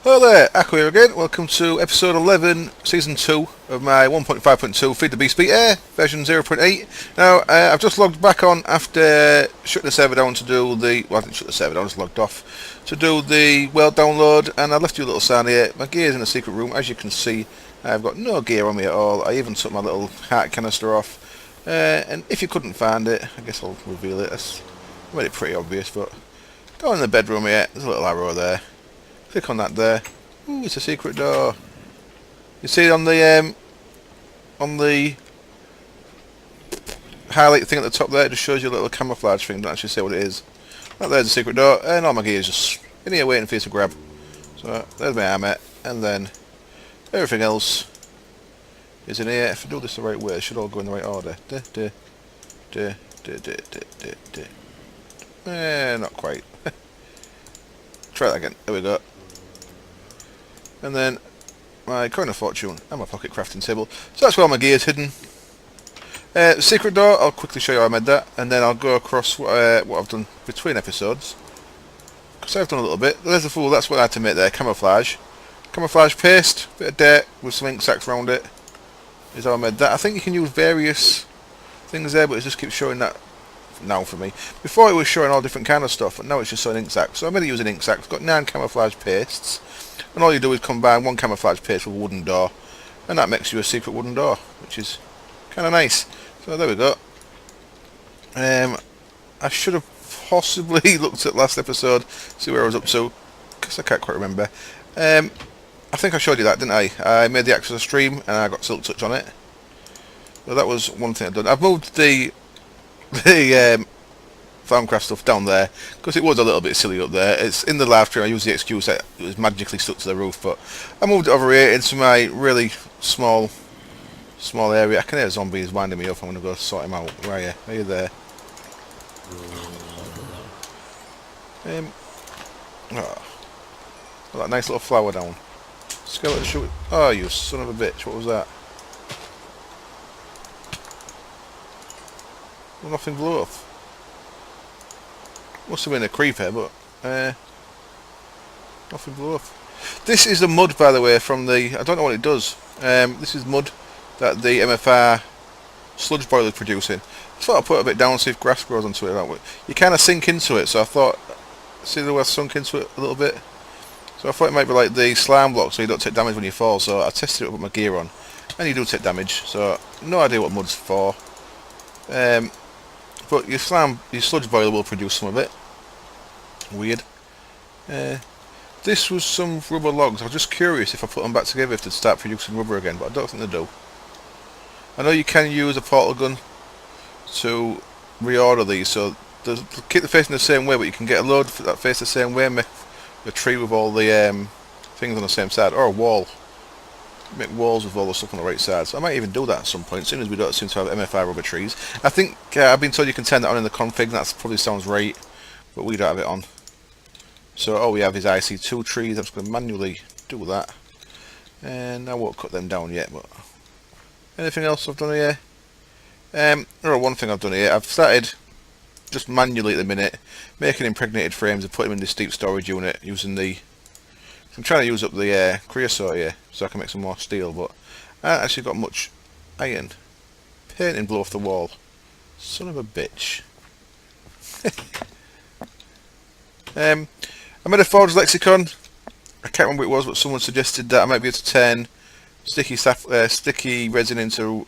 Hello there, Akko here again. Welcome to episode 11, season 2 of my 1.5.2 Feed the Beast Beta, version 0.8. Now, I've just logged back on after shutting the server down to do the... Well, I didn't shut the server down, I just logged off to do the world download, and I left you a little sign here. My gear's in the secret room. As you can see, I've got no gear on me at all. I even took my little heart canister off. And if you couldn't find it, I guess I'll reveal it. I made it pretty obvious, but go in the bedroom here. There's a little arrow there. Click on that there. Ooh, it's a secret door. You see on the highlight thing at the top there, it just shows you a little camouflage thing. Don't actually say what it is. That there's a secret door, and all my gear is just in here waiting for you to grab. So there's my armor, and then everything else is in here. If I do this the right way, it should all go in the right order. Not quite. Try that again. There we go. And then my coin of fortune and my pocket crafting table. So that's where all my gear's hidden. Secret door, I'll quickly show you how I made that, and then I'll go across what I've done between episodes. Because I've done a little bit. There's the fool, that's what I had to make there, camouflage. Camouflage paste, bit of dirt with some ink sacs around it, is how I made that. I think you can use various things there, but it just keeps showing that now for me. Before it was showing all different kind of stuff, but now it's just showing ink sacs. So I made it using ink sacs. I've got 9 camouflage pastes, and all you do is combine 1 camouflage paste with a wooden door, and that makes you a secret wooden door, which is kind of nice. So there we go. I should have possibly looked at last episode, see where I was up to, because I can't quite remember. I think I showed you that, didn't I? I made the actual stream, and I got Silk Touch on it. So that was one thing I've done. I've moved the Farmcraft stuff down there because it was a little bit silly up there. It's in the live stream. I used the excuse that it was magically stuck to the roof, but I moved it over here into my really small area. I can hear zombies winding me up. I'm gonna go sort him out. Where are you? Are you there? Oh, that nice little flower down. Skeleton shoot. Oh, you son of a bitch! What was that? Well, nothing blew up. Must have been a creeper, but nothing blew up. This is the mud, by the way, from the... I don't know what it does. This is mud that the MFR sludge boiler is producing. I thought I'd put a bit down, see if grass grows onto it that way. You kind of sink into it, so I thought... See the way I sunk into it a little bit? So I thought it might be like the slime block, so you don't take damage when you fall. So I tested it with my gear on, and you do take damage. So no idea what mud's for. But your sludge boiler will produce some of it. Weird. This was some rubber logs. I was just curious if I put them back together if they'd start producing rubber again, but I don't think they do. I know you can use a portal gun to reorder these, so keep the facing the same way, but you can get a load that face the same way and make a tree with all the things on the same side, or a wall. Make walls with all the stuff on the right side, so I might even do that at some point, as soon as we don't seem to have MFI rubber trees. I think I've been told you can turn that on in the config, and that probably sounds right, but we don't have it on. So all we have is IC2 trees. I'm just going to manually do that, and I won't cut them down yet. But anything else I've done here? One thing I've done here, I've started just manually at the minute making impregnated frames and putting them in this deep storage unit using the... I'm trying to use up the creosote here so I can make some more steel, but I haven't actually got much iron. Painting blew off the wall. Son of a bitch. I made a forged lexicon. I can't remember what it was, but someone suggested that I might be able to turn sticky resin into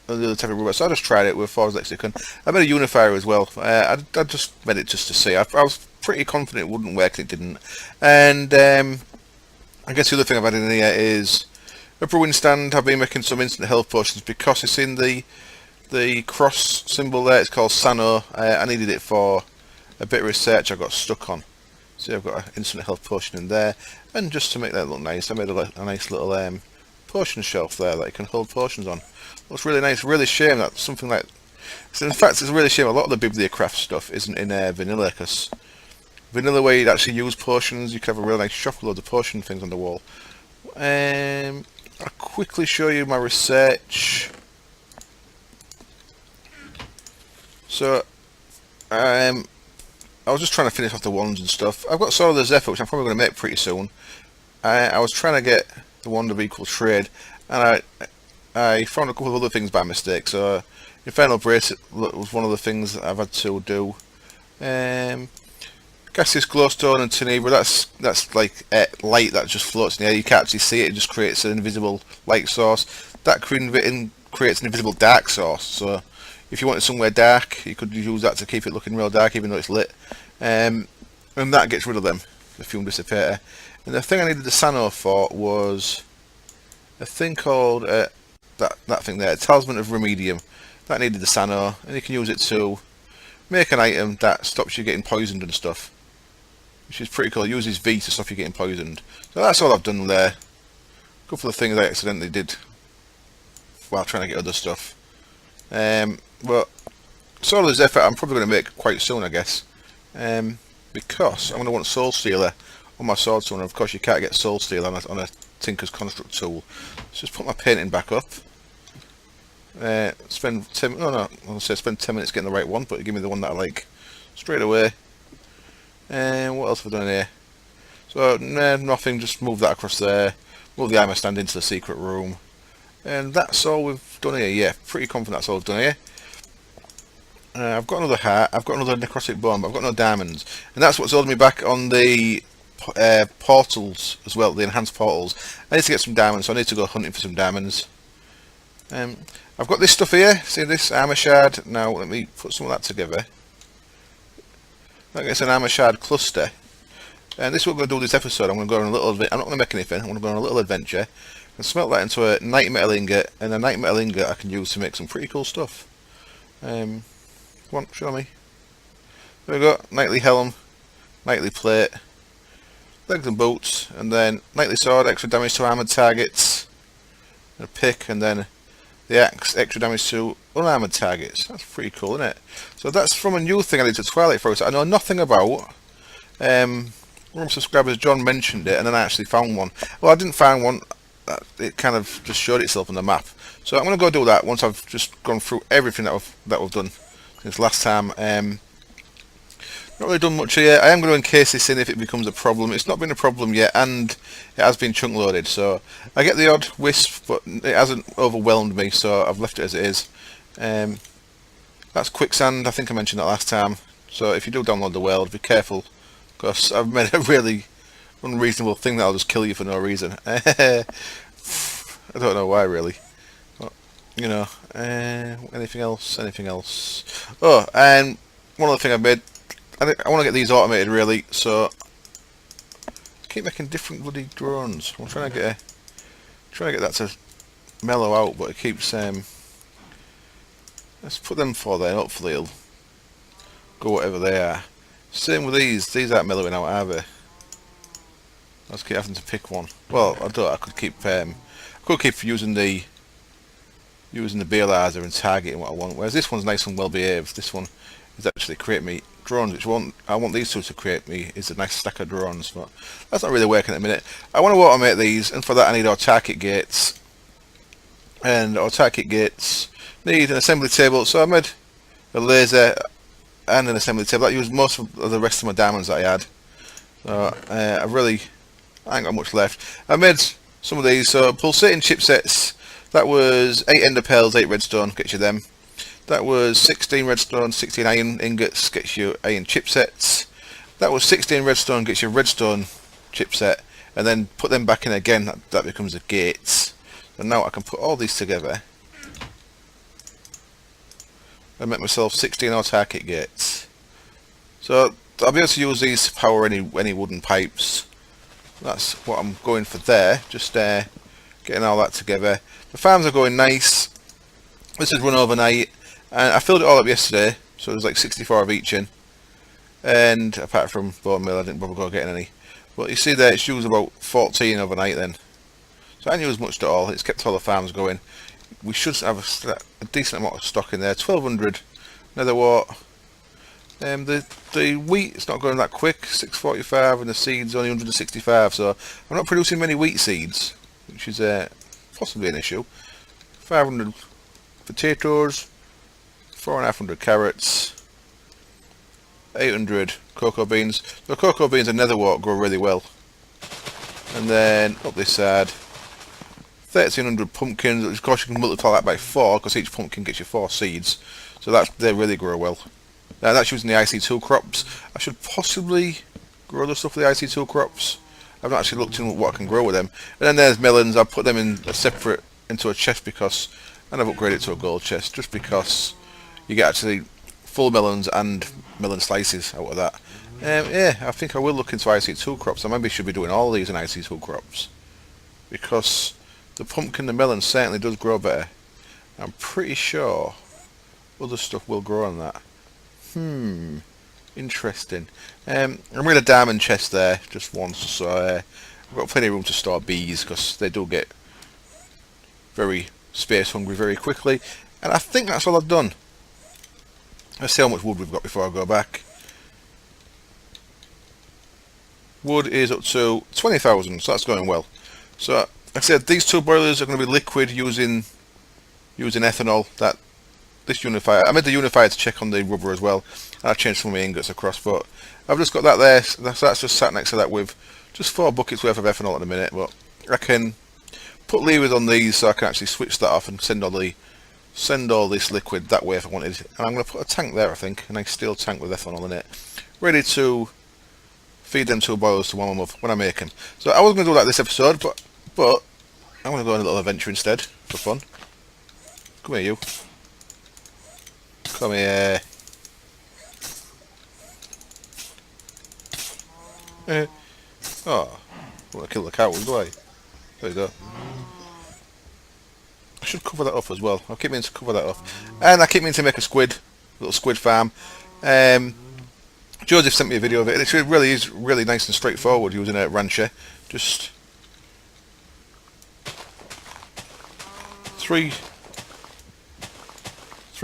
another type of rubber. So I just tried it with a forged lexicon. I made a unifier as well. I just made it just to see. I was pretty confident it wouldn't work, and it didn't. And I guess the other thing I've added in here is a brewing stand. I've been making some instant health potions because it's in the cross symbol there. It's called Sano. I needed it for a bit of research I got stuck on. So I've got an instant health potion in there, and just to make that look nice, I made a nice little potion shelf there that you can hold potions on. Looks really nice. Really shame that something like... So in fact, it's a really shame a lot of the Bibliocraft stuff isn't in vanilla, because vanilla where you'd actually use potions, you could have a really nice shop with loads of potion things on the wall. I'll quickly show you my research. So, I was just trying to finish off the wands and stuff. I've got Sword of the Zephyr, which I'm probably going to make pretty soon. I was trying to get the one of equal trade, and I found a couple of other things by mistake. So infernal brace was one of the things that I've had to do. Gaseous glowstone and tenebra, that's like light that just floats in the air. You can't actually see it; it just creates an invisible light source. That creates an invisible dark source. So if you wanted somewhere dark, you could use that to keep it looking real dark, even though it's lit. And that gets rid of them, the fume dissipator. And the thing I needed the Sano for was a thing called that thing there, a Talisman of Remedium. That needed the Sano, and you can use it to make an item that stops you getting poisoned and stuff, which is pretty cool. It uses V to stop you getting poisoned. So that's all I've done there. A couple of things I accidentally did while trying to get other stuff. But sort of this effort I'm probably going to make quite soon, I guess, because I'm going to want Soul Stealer on my sword soon. Of course, you can't get Soul Stealer on a Tinker's Construct tool. Let's just put my painting back up. Spend 10 minutes getting the right one, but give me the one that I like straight away. And what else have I done here? So nothing, just move that across there, move the armor stand into the secret room, and that's all we've done here. Yeah, pretty confident that's all we've done here. I've got another hat, I've got another necrotic bone, but I've got no diamonds, and that's what's holding me back on the portals as well, the enhanced portals. I need to get some diamonds, so I need to go hunting for some diamonds. I've got this stuff here, see this armor shard. Now let me put some of that together. That gets an armor shard cluster, and this is what I'm going to do this episode. I'm going to go on a little I'm not going to make anything, I'm going to go on a little adventure and smelt that into a night metal ingot, and a night metal ingot I can use to make some pretty cool stuff. Come on, show me. There we go, nightly helm, nightly plate, legs and boots, and then nightly sword, extra damage to armoured targets, and a pick, and then the axe, extra damage to unarmoured targets. That's pretty cool, isn't it? So that's from a new thing I did to Twilight Forest I know nothing about. One of my subscribers, John, mentioned it, and then I actually found one. Well, I didn't find one, it kind of just showed itself on the map. So I'm going to go do that once I've just gone through everything that we've done since last time. Not really done much here. I am going to encase this in if it becomes a problem. It's not been a problem yet, and it has been chunk loaded, so I get the odd wisp, but it hasn't overwhelmed me, so I've left it as it is. That's quicksand, I think I mentioned that last time, so if you do download the world, be careful, because I've made a really unreasonable thing that'll just kill you for no reason. I don't know why, really. But, you know, anything else? Oh, and one other thing I made, I want to get these automated, really, so I keep making different bloody drones. I'm trying to get that to mellow out, but it keeps let's put them for there, hopefully it'll go whatever they are. Same with these aren't mellowing out, are they? I just keep having to pick one. Well, I could keep using the Balizer and targeting what I want, whereas this one's nice and well behaved. This one is actually create me drones, which I want these two to create me is a nice stack of drones, but that's not really working at the minute. I want to automate these, and for that I need autarchic gates, and autarchic gates need an assembly table, so I made a laser and an assembly table. That used most of the rest of my diamonds that I had, so I ain't got much left. I made some of these, so pulsating chipsets, that was 8 ender pearls, 8 redstone, gets you them. That was 16 redstone, 16 iron ingots, gets you iron chipsets. That was 16 redstone, gets you redstone chipset, and then put them back in again, that becomes the gates. And now I can put all these together and make myself 16 autarchic gates. So I'll be able to use these to power any wooden pipes. That's what I'm going for there, just getting all that together. The farms are going nice. This is run overnight, and I filled it all up yesterday, so there's like 64 of each in. And apart from bone meal, I didn't bother go getting any. But you see there, it's used about 14 overnight then. So I didn't use much at all. It's kept all the farms going. We should have a decent amount of stock in there. 1200 nether wart. The wheat, it's not going that quick, 645, and the seeds only 165, so I'm not producing many wheat seeds, which is possibly an issue. 500 potatoes, 450 carrots, 800 cocoa beans. The cocoa beans and nether wart grow really well. And then up this side, 1300 pumpkins. Of course, you can multiply that by 4 because each pumpkin gets you 4 seeds. So they really grow well. Now that's using the IC2 crops. I should possibly grow the stuff with the IC2 crops. I've not actually looked into what I can grow with them. And then there's melons. I've put them in a separate into a chest because, and I've upgraded it to a gold chest just because you get actually full melons and melon slices out of that. Yeah, I think I will look into IC2 crops. I maybe should be doing all these in IC2 crops because the pumpkin, the melon certainly does grow better. I'm pretty sure other stuff will grow on that. Interesting. I'm in a diamond chest there just once, so I've got plenty of room to store bees because they do get very space hungry very quickly. And I think that's all I've done. Let's see how much wood we've got before I go back. Wood is up to 20,000, so that's going well. So, like I said, these 2 boilers are going to be liquid using ethanol. This unifier, I made the unifier to check on the rubber as well. I changed some of my ingots across, but I've just got that there. So that's just sat next to that with just 4 buckets worth of ethanol at the minute. But I can put levers on these so I can actually switch that off and send all this liquid that way if I wanted. And I'm going to put a tank there, I think, a nice steel tank with ethanol in it, ready to feed them 2 boilers to warm them up when I make them. So I was going to do that this episode, but I'm going to go on a little adventure instead for fun. Come here, you. Come here. Oh, I want to kill the cow, do I? There you go. I should cover that up as well. I keep meaning to cover that up. And I keep meaning to make a little squid farm. Joseph sent me a video of it. It really is really nice and straightforward using a rancher. Just 3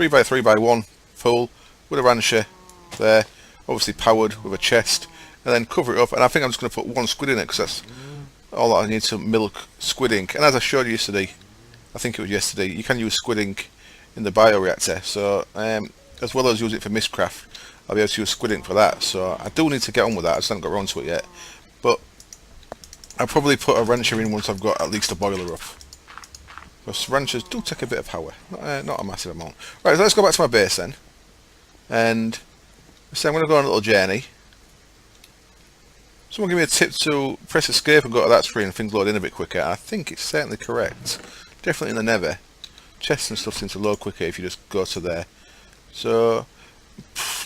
by 3 by 1 pool with a rancher there, obviously powered with a chest, and then cover it up. And I think I'm just going to put 1 squid in it because that's all that I need to milk squid ink. And as I showed you yesterday, I think it was yesterday, you can use squid ink in the bioreactor. So as well as use it for Mistcraft, I'll be able to use squid ink for that. So I do need to get on with that. I just haven't got around to it yet. But I'll probably put a rancher in once I've got at least a boiler up. Because ranchers do take a bit of power, not a massive amount. Right, so let's go back to my base then. And so I'm going to go on a little journey. Someone give me a tip to press escape and go to that screen and things load in a bit quicker. I think it's certainly correct. Definitely in the nether. Chests and stuff seem to load quicker if you just go to there. So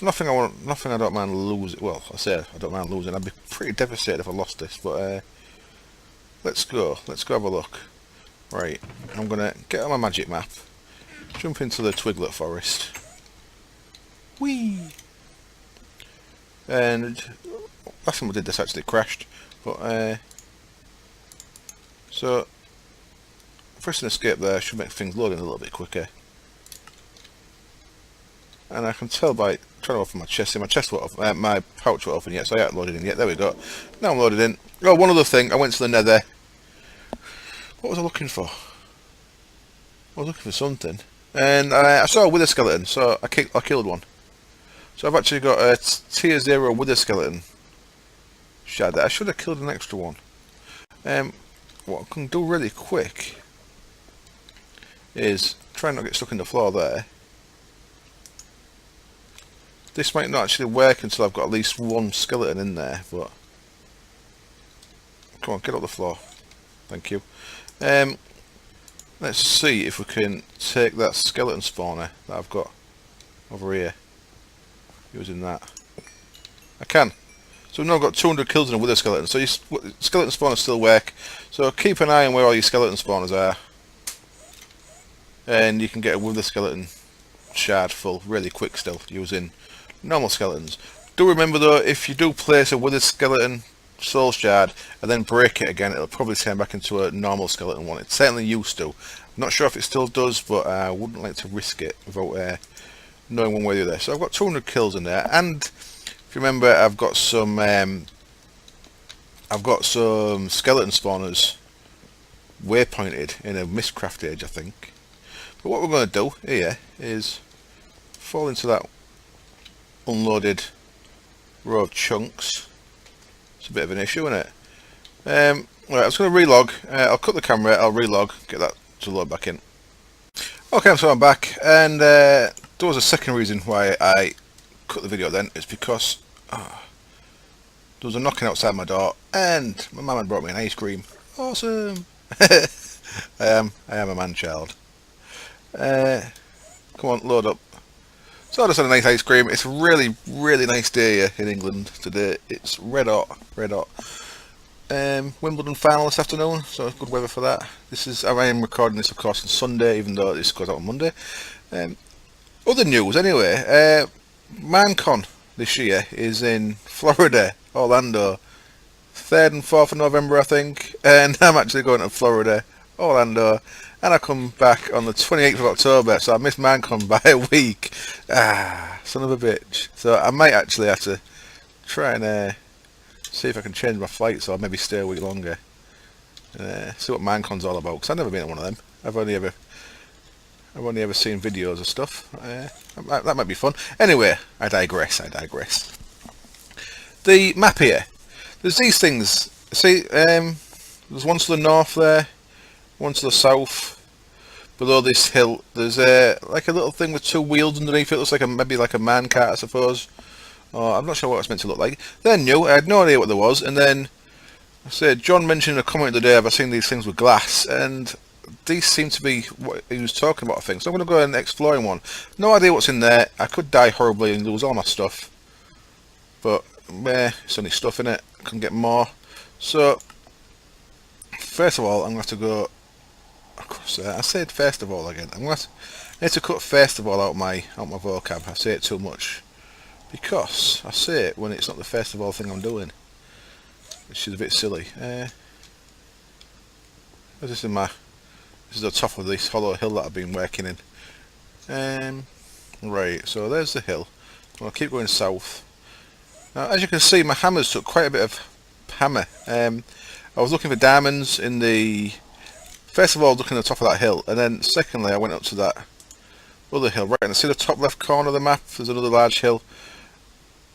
nothing I don't mind losing. Well, I say I don't mind losing. I'd be pretty devastated if I lost this, but let's go have a look. Right, I'm gonna get on my magic map, jump into the Twiglet forest. Whee! And last time I did this actually crashed, but so pressing escape there should make things load in a little bit quicker. And I can tell by trying to open my chest. My chest won't open, my pouch won't open yet, so I haven't loaded in yet. There we go. Now I'm loaded in. Oh, one other thing. I went to the nether. What was I looking for? I was looking for something, and I saw a wither skeleton, so I killed one. So I've actually got a tier 0 wither skeleton shard there. I should have killed an extra one. What I can do really quick is try not to get stuck in the floor there. This might not actually work until I've got at least 1 skeleton in there, but come on, get off the floor. Thank you. Let's see if we can take that skeleton spawner that I've got over here, using that. I can. So we've now got 200 kills in a wither skeleton, so your skeleton spawners still work. So keep an eye on where all your skeleton spawners are, and you can get a wither skeleton shard full really quick still using normal skeletons. Do remember though, if you do place a wither skeleton soul shard and then break it again, it'll probably turn back into a normal skeleton one. It certainly used to. I'm not sure if it still does, but I wouldn't like to risk it without knowing one way or the other. So I've got 200 kills in there, and if you remember, I've got some skeleton spawners waypointed in a Mistcraft age, I think. But what we're going to do here is fall into that unloaded row of chunks. It's a bit of an issue, isn't it? Right, I was going to relog. I'll cut the camera, I'll relog, get that to load back in. Okay, so I'm back, and there was a second reason why I cut the video then. It's because there was a knocking outside my door, and my mum had brought me an ice cream. Awesome! I am a man-child. Come on, load up. So I just had a nice ice cream. It's a really, really nice day here in England today. It's red hot, red hot. Wimbledon final this afternoon, so good weather for that. I am recording this of course on Sunday, even though this goes out on Monday. Other news anyway, ManCon this year is in Florida, Orlando, 3rd and 4th of November I think, and I'm actually going to Florida, Orlando, and I come back on the 28th of October, so I missed ManCon by a week. Son of a bitch. So I might actually have to try and see if I can change my flights or maybe stay a week longer. See what ManCon's all about, because I've never been to one of them. I've only ever seen videos of stuff. That might be fun. Anyway, I digress. The map here. There's these things. See, there's one to the north there, one to the south. Below this hill, there's like a little thing with two wheels underneath it. Looks like maybe like a man cart, I suppose. Oh, I'm not sure what it's meant to look like. They're new. I had no idea what there was. And then, I said, John mentioned in a comment the other day, have I seen these things with glass? And these seem to be what he was talking about, I think. So I'm going to go and explore in one. No idea what's in there. I could die horribly and lose all my stuff. But, it's only stuff in it. I can get more. So, first of all, I'm going to have to go across there. I said first of all again. I need to cut first of all out my vocab. I say it too much. Because I say it when it's not the first of all thing I'm doing, which is a bit silly. This is the top of this hollow hill that I've been working in. Right, so there's the hill. I'll keep going south. Now, as you can see, my hammers took quite a bit of hammer. I was looking for diamonds in the... First of all, looking at the top of that hill, and then secondly, I went up to that other hill. Right, and see the top left corner of the map? There's another large hill.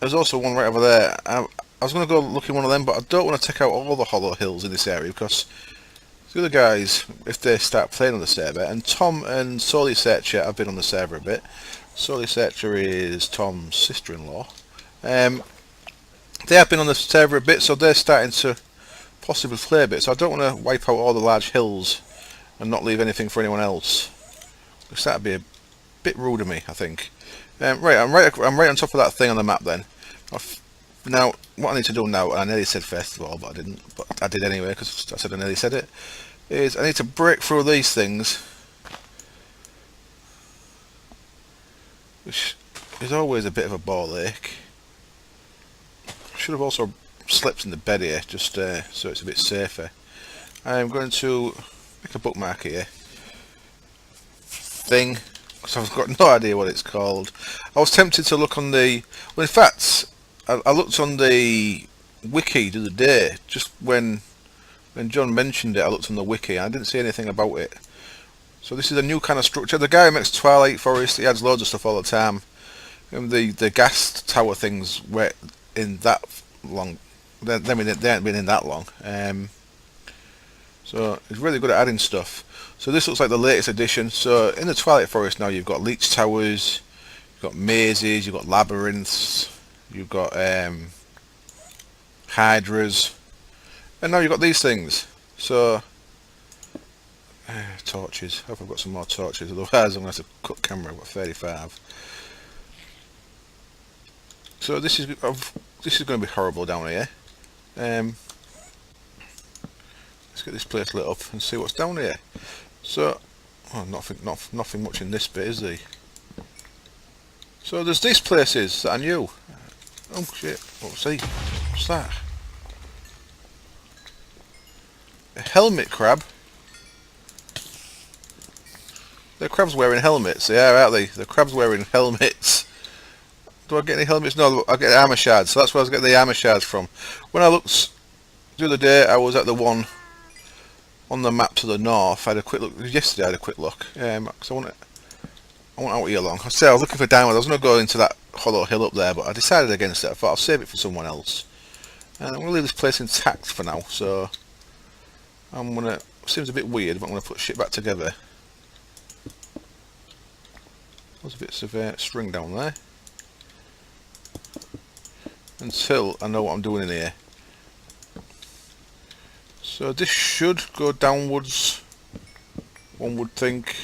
There's also one right over there. I was going to go look in one of them, but I don't want to take out all the hollow hills in this area because the other guys, if they start playing on the server, and Tom and Solly Searcher have been on the server a bit. Solly Searcher is Tom's sister-in-law. They have been on the server a bit, so they're starting to possibly play a bit. So I don't want to wipe out all the large hills and not leave anything for anyone else, because that'd be a bit rude of me, I think. Right, I'm right on top of that thing on the map then. Now, what I need to do now, and I nearly said first of all, but I didn't, but I did anyway, because I said I nearly said it, is I need to break through these things, which is always a bit of a ball ache. Should have also slept in the bed here, just so it's a bit safer. I'm going to make a bookmark here. Thing. So I've got no idea what it's called. I was tempted to look on the... Well, in fact, I looked on the wiki the other day, just when John mentioned it. I looked on the wiki and I didn't see anything about it. So this is a new kind of structure. The guy who makes Twilight Forest, he adds loads of stuff all the time. And the gas tower things were in that long. They haven't been in that long. So it's really good at adding stuff. So this looks like the latest edition. So in the Twilight Forest now you've got leech towers, you've got mazes, you've got labyrinths, you've got hydras, and now you've got these things. So torches. I hope I've got some more torches, otherwise I'm going to have to cut camera. I've got 35. So this is going to be horrible down here. Let's get this place lit up and see what's down here. So, oh, nothing much in this bit, is there? So there's these places that I knew. Oh shit! What's that? A helmet crab. The crabs wearing helmets. They are, aren't they? The crabs wearing helmets. Do I get any helmets? No, I get armor shards. So that's where I was getting the armor shards from. When I looked the other day, I was at the one on the map to the north. I had a quick look. Yesterday I had a quick look. Because I want out here long. I said I was looking for diamonds. I was going to go into that hollow hill up there, but I decided against it. I thought I'll save it for someone else. And I'm going to leave this place intact for now. So I'm gonna, seems a bit weird, but I'm gonna put shit back together. There's bits of string down there. Until I know what I'm doing in here. So this should go downwards, one would think.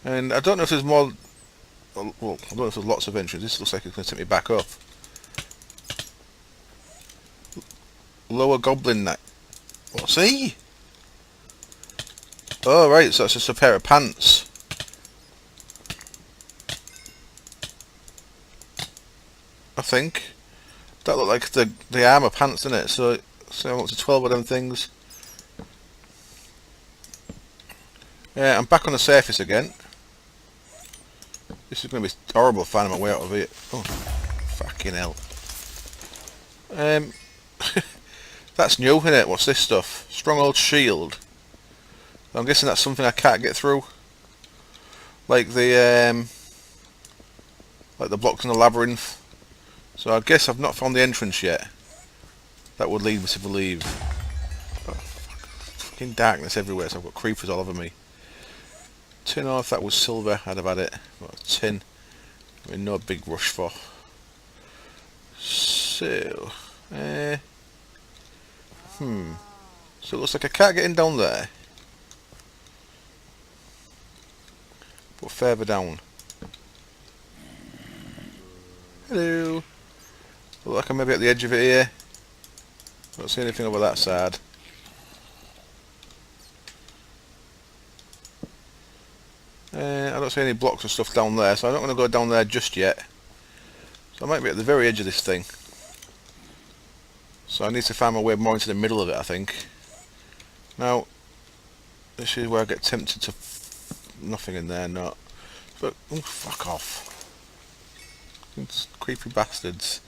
And I don't know if there's more, well, I don't know if there's lots of entries. This looks like it's going to take me back up. Lower goblin neck. What's he? Oh right, so that's just a pair of pants. I think. That look like the armour pants, didn't it? So I want to 12 of them things. Yeah, I'm back on the surface again. This is going to be horrible finding my way out of it. Oh, fucking hell. That's new, isn't it? What's this stuff? Stronghold shield. I'm guessing that's something I can't get through. Like the blocks in the labyrinth. So I guess I've not found the entrance yet. That would lead me to believe. Oh, fucking darkness everywhere, so I've got creepers all over me. Tin ore, if that was silver, I'd have had it. But tin, I mean, no big rush for. So, so it looks like I can't get in down there. But further down. Hello. Look like I'm maybe at the edge of it here. Don't see anything over that side. I don't see any blocks or stuff down there, so I'm not going to go down there just yet. So I might be at the very edge of this thing. So I need to find my way more into the middle of it, I think. Now, this is where I get tempted to... Nothing in there, not. But, oh, fuck off. It's creepy bastards.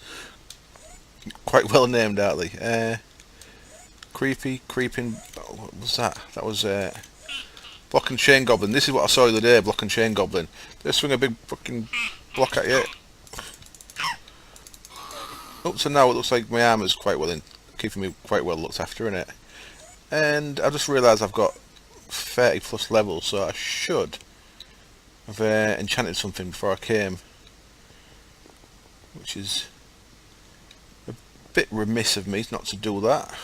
Quite well named, aren't they? Creeping... What was that? That was... Block and chain goblin. This is what I saw the other day, block and chain goblin. They swing a big fucking block at you. Up to now it looks like my armour's quite well in, keeping me quite well looked after, innit? And I just realised I've got 30 plus levels, so I should have enchanted something before I came. Which is a bit remiss of me not to do that.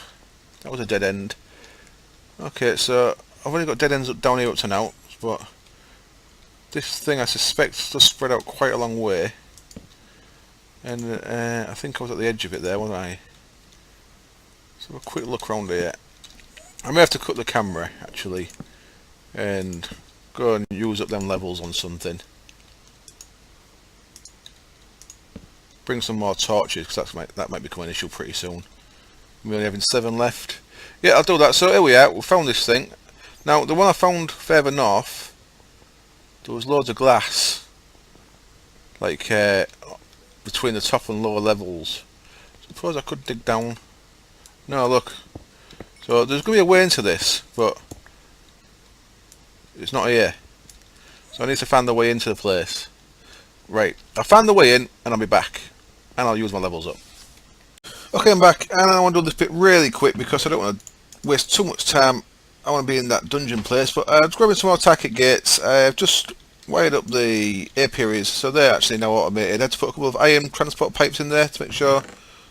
That was a dead end. Okay, so I've only got dead ends up down here up to now, but this thing I suspect does spread out quite a long way. And I think I was at the edge of it there, wasn't I? So have a quick look around here. I may have to cut the camera actually and go and use up them levels on something. Bring some more torches because that might become an issue pretty soon. We're only having 7 left. Yeah, I'll do that. So here we are. We found this thing. Now the one I found further north, there was loads of glass, like between the top and lower levels. Suppose I could dig down. No, look. So there's going to be a way into this, but it's not here. So I need to find the way into the place. Right, I found the way in, and I'll be back. And I'll use my levels up. Okay, I'm back, and I want to do this bit really quick because I don't want to waste too much time. I want to be in that dungeon place, but I'm grabbing some autarchic gates. I've just wired up the apiaries, so they're actually now automated. I had to put a couple of iron transport pipes in there to make sure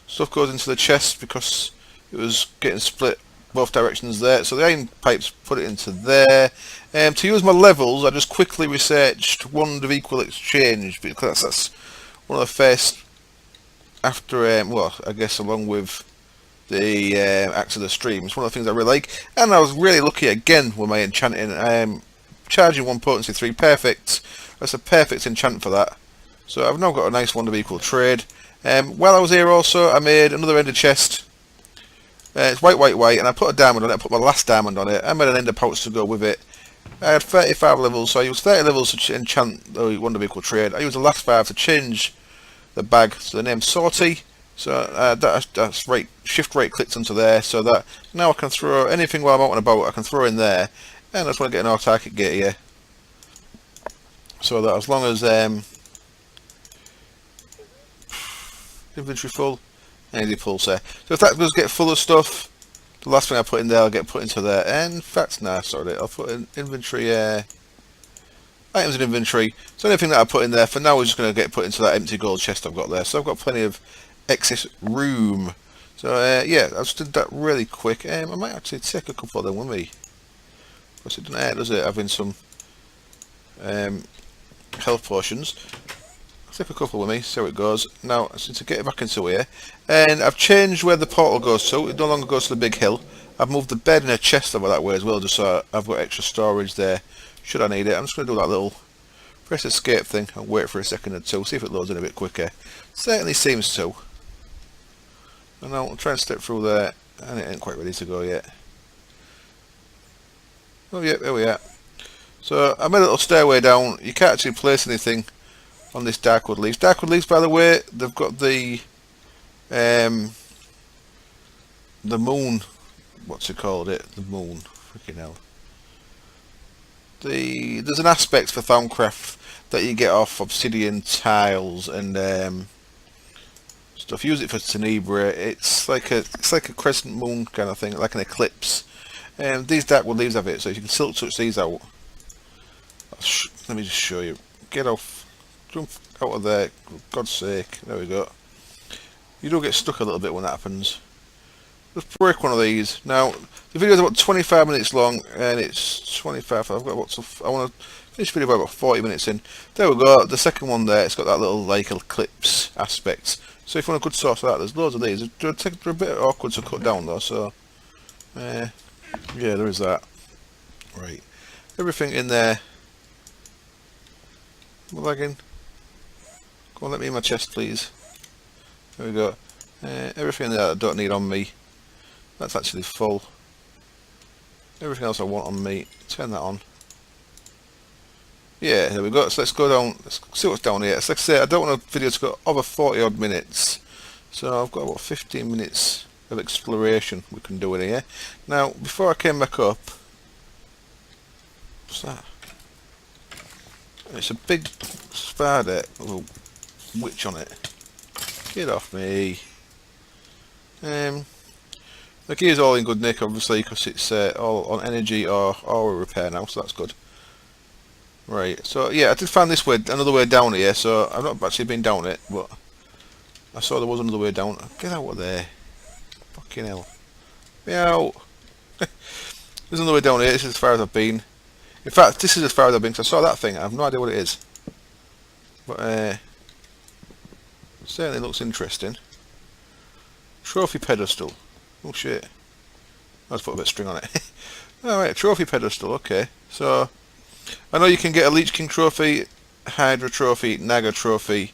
stuff goes into the chest because it was getting split both directions there. So the iron pipes put it into there. To use my levels, I just quickly researched Wand of Equal Exchange because that's one of the first after, well, I guess along with the Axe of the Stream. It's one of the things I really like, and I was really lucky again with my enchanting. Charging 1 potency 3, perfect. That's a perfect enchant for that. So I've now got a nice Wand of Equal Trade. While I was here also, I made another ender chest. It's white, and I put a diamond on it. I put my last diamond on it. I made an ender pouch to go with it. I had 35 levels, so I used 30 levels to enchant the Wand of Equal Trade. I used the last 5 to change the bag to the name Sortie. So that's right, shift right clicked onto there, so that now I can throw anything while I'm out and about, I can throw in there. And I just want to get an autarchic gate here. So that as long as inventory full, Energy pulse there. So if that does get full of stuff, the last thing I put in there, I'll get put into there. And that's nice, sorry. I'll put in inventory, items in inventory. So anything that I put in there for now is just going to get put into that empty gold chest I've got there. So I've got plenty of excess room. So yeah, I just did that really quick. I might actually take a couple of them with me. Because it doesn't hurt, does it? Having some health potions. I'll take a couple with me, see how it goes. Now, I need to get it back into here. And I've changed where the portal goes to. It no longer goes to the big hill. I've moved the bed and a chest over that way as well, just so I've got extra storage there, should I need it. I'm just going to do that little press escape thing and wait for a second or two, see if it loads in a bit quicker. Certainly seems to. And I'll try and step through there, and it ain't quite ready to go yet. Oh yeah, there we are. So I made a little stairway down. You can't actually place anything on this Darkwood Leaves. Darkwood Leaves, by the way, they've got the moon. What's it called? The moon. Freaking hell. There's an aspect for Thaumcraft that you get off obsidian tiles and stuff. Use it for Tenebra. It's like a crescent moon kind of thing, like an eclipse. These Darkwood Leaves have it, so you can silk touch these out. Let me just show you. Get off. Jump out of there. For God's sake. There we go. You do get stuck a little bit when that happens. Just break one of these. Now, the video is about 25 minutes long, and it's 25. I've got I want to finish the video by about 40 minutes in. There we go. The second one there, it's got that little like eclipse aspect. So if you want a good source of that, there's loads of these. They're a bit awkward to cut down though. So, yeah, there is that. Right, everything in there. Am I lagging? Go on, let me in my chest, please. There we go. Everything there I don't need on me. That's actually full. Everything else I want on me, turn that on. Yeah, there we go. So let's go down, let's see what's down here. So like I say, I don't want a video to go over 40 odd minutes. So I've got about 15 minutes of exploration we can do in here. Now, before I came back up, what's that? It's a big spider with a witch on it. Get off me. The gear's all in good nick, obviously, because it's all on energy or aura repair now, so that's good. Right, so yeah, I did find this way, another way down here, so I've not actually been down it, but I saw there was another way down. Get out of there. Fucking hell. Meow. There's another way down here, this is as far as I've been. In fact, this is as far as I've been, because I saw that thing, I have no idea what it is. But, certainly looks interesting. Trophy pedestal. Oh shit. Let's put a bit of string on it. Alright, trophy pedestal, okay. So, I know you can get a Leech King trophy, Hydra trophy, Naga trophy,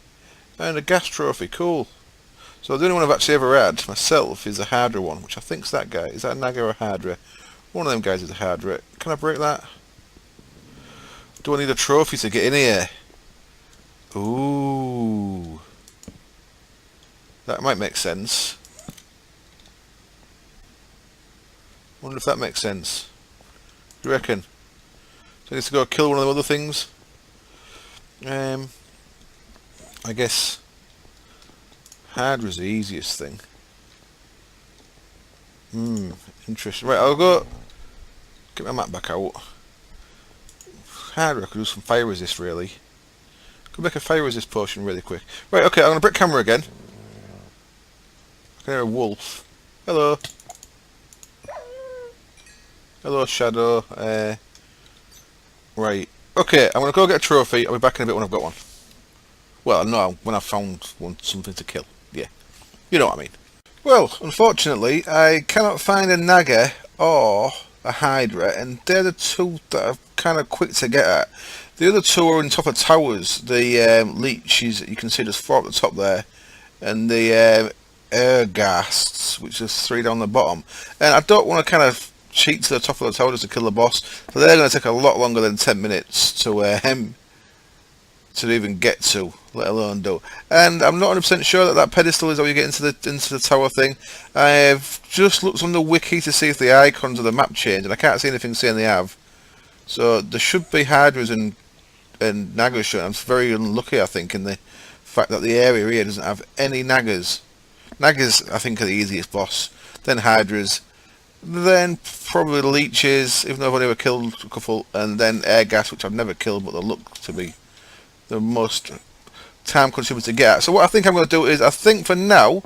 and a Gas trophy, cool. So the only one I've actually ever had, myself, is a Hydra one, which I think's that guy. Is that a Naga or a Hydra? One of them guys is a Hydra. Can I break that? Do I need a trophy to get in here? Ooh. That might make sense. Wonder if that makes sense. Do you reckon? So I need to go kill one of the other things? I guess Hydra's the easiest thing. Interesting. Right, I'll go get my map back out. Hydra, I could do some fire resist really. Could make a fire resist potion really quick. Right, okay, I'm gonna break camera again. I can hear a wolf. Hello. Hello, Shadow. Right. Okay, I'm gonna go get a trophy. I'll be back in a bit when I've got one. Well, no, when I've found something to kill. Yeah. You know what I mean. Well, unfortunately, I cannot find a Naga or a Hydra, and they're the two that are kind of quick to get at. The other two are on top of towers. The leeches, you can see there's 4 at the top there, and the Erghasts, which is 3 down the bottom. And I don't want to kind of cheat to the top of the tower just to kill the boss, so they're going to take a lot longer than 10 minutes to even get to, let alone do. And I'm not 100% sure that that pedestal is how you get into the tower thing. I've just looked on the wiki to see if the icons of the map change, and I can't see anything saying they have. So there should be Hydras and Nagas. I'm very unlucky, I think, in the fact that the area here doesn't have any Nagas. Naggers, I think, are the easiest boss. Then Hydras. Then probably leeches, even though I've only ever killed a couple. And then air gas, which I've never killed, but they look to be the most time consuming to get at. So what I think I'm going to do is, I think for now,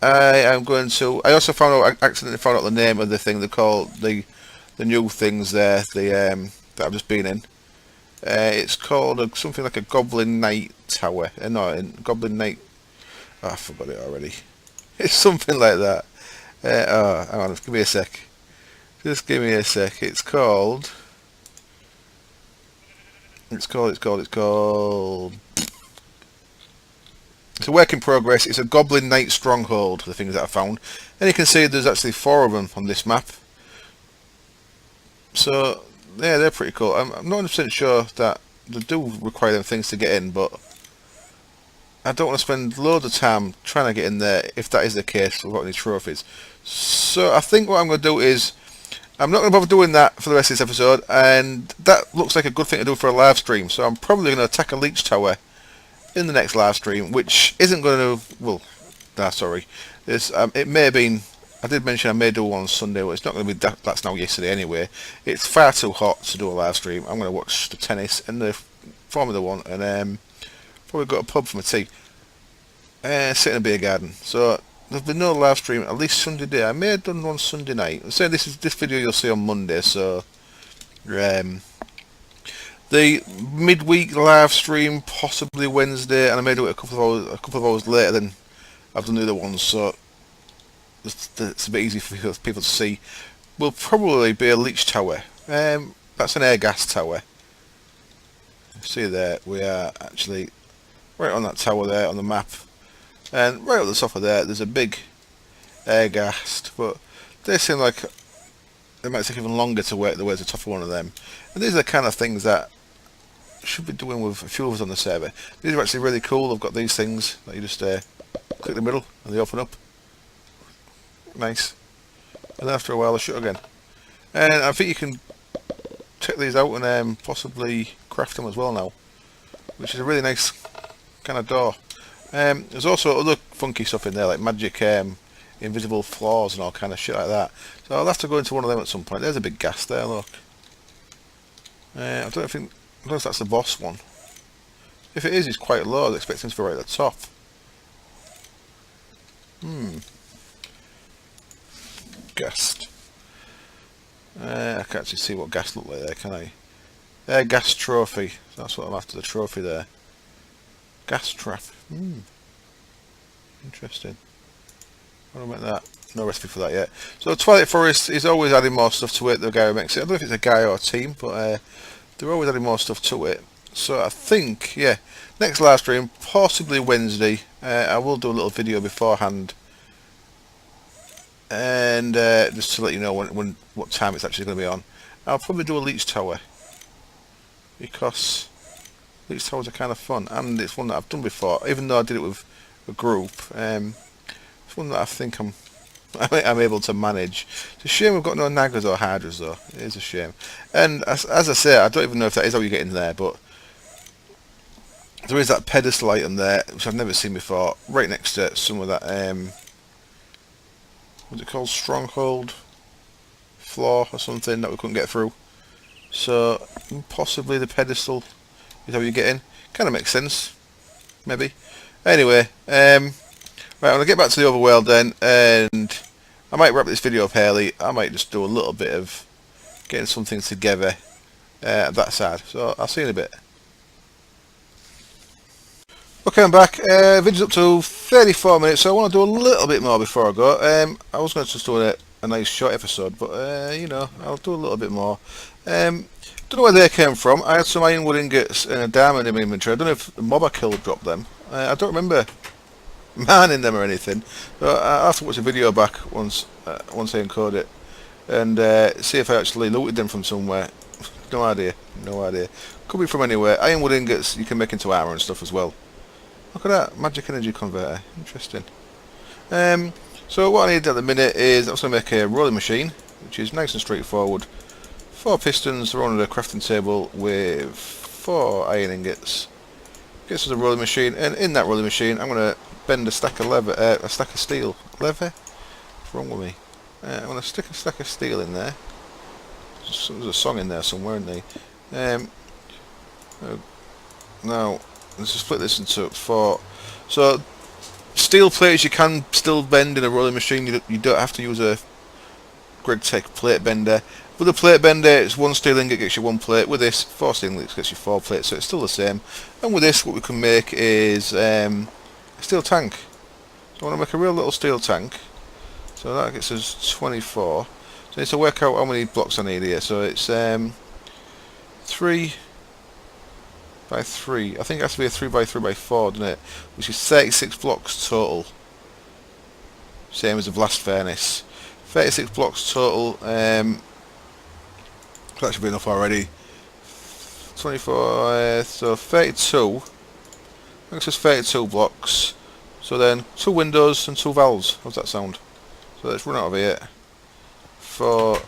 I am going to. I also found out, I accidentally found out the name of the thing they call the new things there. The that I've just been in. It's called something like a Goblin Knight Tower. No, Goblin Knight. Oh, I forgot it already. It's something like that. Hang on, give me a sec. Just give me a sec. It's called. It's called. It's a work in progress. It's a Goblin Knight Stronghold, the things that I found. And you can see there's actually 4 of them on this map. So, yeah, they're pretty cool. I'm not 100% sure that they do require them things to get in, but I don't want to spend loads of time trying to get in there if that is the case without any trophies. So I think what I'm going to do is, I'm not going to bother doing that for the rest of this episode, and that looks like a good thing to do for a live stream. So I'm probably going to attack a leech tower in the next live stream, which isn't going to, well, sorry, it may have been, I did mention I may do one on Sunday, but it's not going to be that's now yesterday anyway. It's far too hot to do a live stream. I'm going to watch the tennis and the Formula 1, and probably go to a pub for my tea, sit in a beer garden. So there's been no live stream at least Sunday day. I may have done one Sunday night. I'm saying this video you'll see on Monday, so the midweek live stream possibly Wednesday, and I may do it a couple of hours later than I've done the other ones, so it's a bit easy for people to see. Will probably be a leech tower. That's an air gas tower. See there, we are actually right on that tower there on the map, and right at the top of there's a big air gas, but they seem like it might take even longer to work the way to the top of one of them. And these are the kind of things that should be doing with a few of us on the server. These are actually really cool. They've got these things that you just click the middle and they open up. Nice. And after a while they shut again. And I think you can check these out and possibly craft them as well now, which is a really nice kind of door. There's also other funky stuff in there, like magic invisible floors and all kind of shit like that. So I'll have to go into one of them at some point. There's a big gas there, look. I don't know if that's the boss one. If it is, it's quite low. I was expecting it to be right at the top. Ghast. I can't actually see what gas look like there, can I? Gas trophy. That's what I'm after, the trophy there. Gas trap. Interesting. What do I make that? No recipe for that yet. So Twilight Forest is always adding more stuff to it, the guy who makes it. I don't know if it's a guy or a team, but they're always adding more stuff to it. So I think, yeah, next live stream, possibly Wednesday, I will do a little video beforehand, and just to let you know what time it's actually going to be on. I'll probably do a leech tower, because leech towers are kind of fun, and it's one that I've done before, even though I did it with a group. It's one that I think I'm able to manage. It's a shame we've got no Nagas or Hydras though. It is a shame. And as I say, I don't even know if that is how you get in there, but there is that pedestal item there, which I've never seen before, right next to some of that, what's it called, stronghold floor or something that we couldn't get through. So possibly the pedestal is how you get in. Kind of makes sense, maybe. Anyway, right, I'm going to get back to the overworld then, and I might wrap this video up early. I might just do a little bit of getting something together that side. So I'll see you in a bit. Okay, I'm back. Video's up to 34 minutes, so I want to do a little bit more before I go. I was going to just do a nice short episode, but you know, I'll do a little bit more. Don't know where they came from. I had some ironwood ingots and a diamond in my inventory. I don't know if the mob I killed dropped them. I don't remember manning them or anything. So I'll have to watch a video back once I encode it, and see if I actually looted them from somewhere. No idea. Could be from anywhere. Ironwood ingots you can make into armor and stuff as well. Look at that, magic energy converter. Interesting. So what I need at the minute is I'm going to make a rolling machine, which is nice and straightforward. 4 pistons, they're on the crafting table with 4 iron ingots. Gets us a rolling machine, and in that rolling machine I'm going to bend a stack of a stack of steel. Leather? What's wrong with me? I'm going to stick a stack of steel in there. There's a song in there somewhere, isn't there? Now, let's just split this into 4. So, steel plates you can still bend in a rolling machine. You don't have to use a Greg Tech plate bender. With a plate bender, it's 1 steel ingot gets you 1 plate. With this, 4 steel ingots gets you 4 plates, so it's still the same. And with this, what we can make is a steel tank. So I want to make a real little steel tank. So that gets us 24. So I need to work out how many blocks I need here. So it's 3 by 3. I think it has to be a 3 by 3 by 4, doesn't it? Which is 36 blocks total. Same as the blast furnace. 36 blocks total. That should be enough already. 24, so 32. Makes us 32 blocks. So then 2 windows and 2 valves. How's that sound? So let's run out of here. For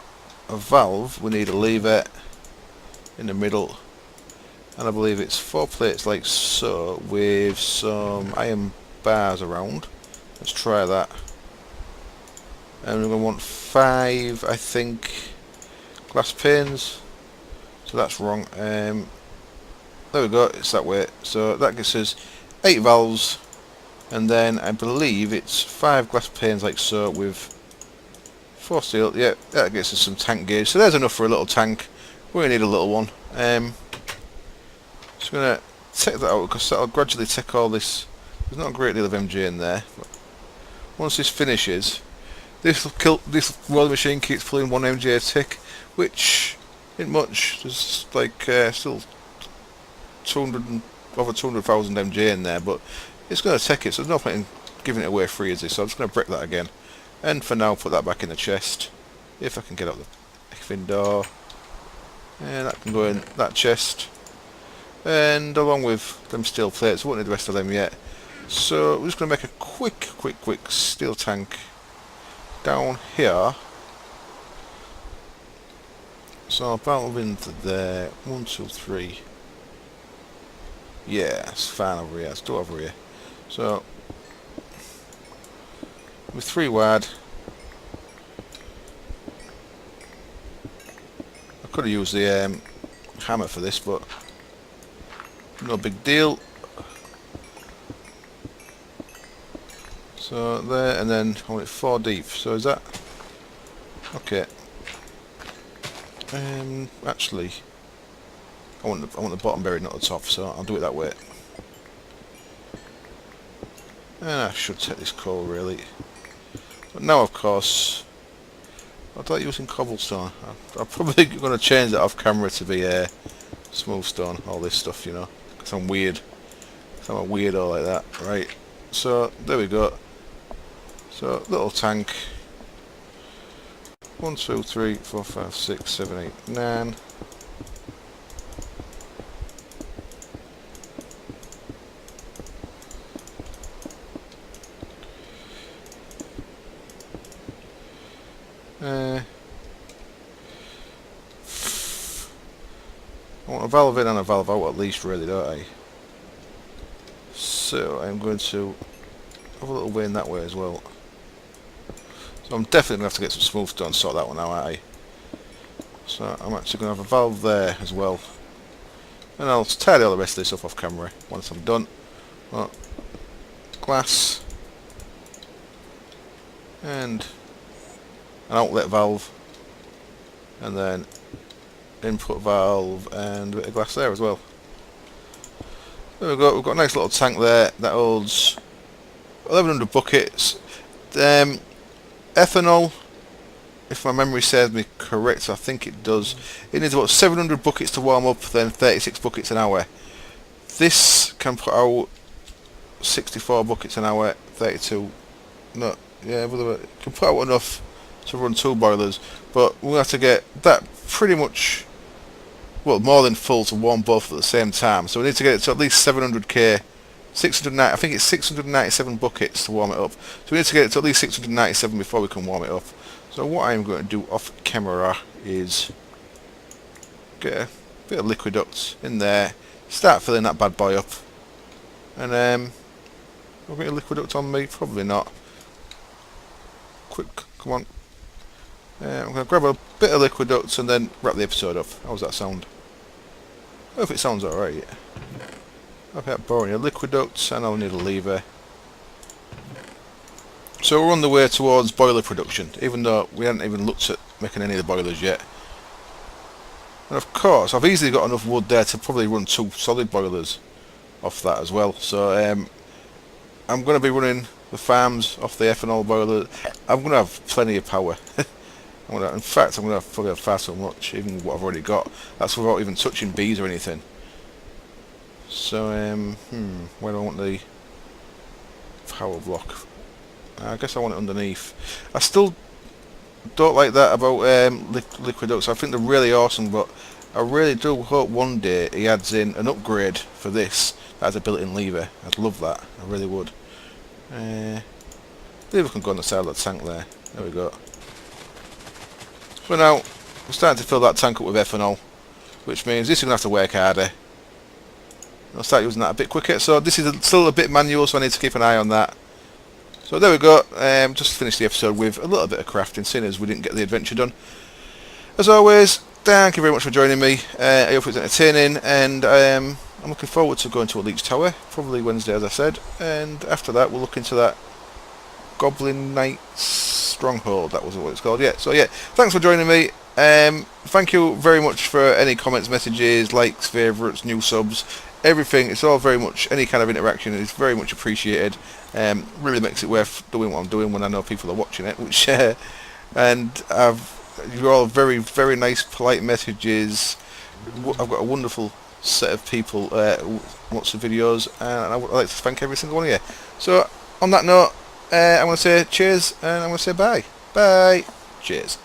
a valve, we need a lever in the middle. And I believe it's 4 plates like so, with some iron bars around. Let's try that. And we're going to want 5, I think, glass panes. So that's wrong. There we go, it's that way. So that gives us 8 valves. And then I believe it's 5 glass panes like so, with 4 steel. Yeah, that gets us some tank gauge. So there's enough for a little tank. We only need a little one. Just going to take that out because that'll gradually take all this. There's not a great deal of MJ in there. But once this finishes, this rolling machine keeps pulling 1 MJ a tick, which isn't much. There's like still 200 over 200,000 MJ in there, but it's going to take it. So there's no point in giving it away free, is this? So I'm just going to break that again, and for now put that back in the chest. If I can get out the effing door, and that can go in that chest. And along with them steel plates, I won't need the rest of them yet. So we're just going to make a quick steel tank down here. So I'll valve into there. 1, 2, 3. Yeah, it's fine over here. Let's do it over here. So with 3 wide. I could have used the hammer for this, but no big deal. So there, and then I want it 4 deep. So is that okay? Actually, I want the bottom buried, not the top. So I'll do it that way. And I should take this coal really. But now, of course, I like using cobblestone. I'm probably going to change that off camera to be smooth stone. All this stuff, you know. Because I'm weird. I'm a weirdo like that, right? So there we go. So little tank. 1, 2, 3, 4, 5, 6, 7, 8, 9. I want a valve in and a valve out at least, really, don't I? So I'm going to have a little way in that way as well. So I'm definitely going to have to get some smooth stone and sort that one out, aren't I? So I'm actually going to have a valve there as well. And I'll tidy all the rest of this up off camera once I'm done. Well, glass. And an outlet valve. And then input valve and a bit of glass there as well. There we go, we've got a nice little tank there that holds 1100 buckets. Ethanol, if my memory serves me correct, I think it does. It needs about 700 buckets to warm up, then 36 buckets an hour. This can put out 64 buckets an hour, 32. No, yeah, it can put out enough to run 2 boilers, but we'll have to get that pretty much, well, more than full to warm both at the same time. So we need to get it to at least 700k. 690, I think it's 697 buckets to warm it up. So we need to get it to at least 697 before we can warm it up. So what I'm going to do off camera is get a bit of liquid ducts in there, start filling that bad boy up, and I've got a liquid duct on me, probably not. Quick, come on. I'm going to grab a bit of liquid ducts and then wrap the episode up. How's that sound? I hope it sounds alright. I've got boring liquid ducts and I'll need a lever. So we're on the way towards boiler production, even though we haven't even looked at making any of the boilers yet. And of course, I've easily got enough wood there to probably run 2 solid boilers off that as well. So I'm going to be running the farms off the ethanol boiler. I'm going to have plenty of power. In fact, I'm going to probably have far so much, even what I've already got. That's without even touching bees or anything. So, where do I want the power block? I guess I want it underneath. I still don't like that about liquid ducts. I think they're really awesome, but I really do hope one day he adds in an upgrade for this that has a built-in lever. I'd love that. I really would. Lever can go on the side of the tank there. There we go. So now we're starting to fill that tank up with ethanol, which means this is going to have to work harder. I'll start using that a bit quicker. So this is still a bit manual, so I need to keep an eye on that. So there we go, just finished the episode with a little bit of crafting, seeing as we didn't get the adventure done. As always, thank you very much for joining me. I hope it's entertaining, and I'm looking forward to going to a Leech Tower, probably Wednesday as I said, and after that we'll look into that Goblin Knight Stronghold, that was what it's called, yeah. So yeah, thanks for joining me. Thank you very much for any comments, messages, likes, favourites, new subs, everything. It's all very much, any kind of interaction is very much appreciated. Really makes it worth doing what I'm doing when I know people are watching it, which and you're all very, very nice, polite messages. I've got a wonderful set of people who watch the videos, and I'd like to thank every single one of you. So on that note, I'm going to say cheers, and I'm going to say bye. Bye. Cheers.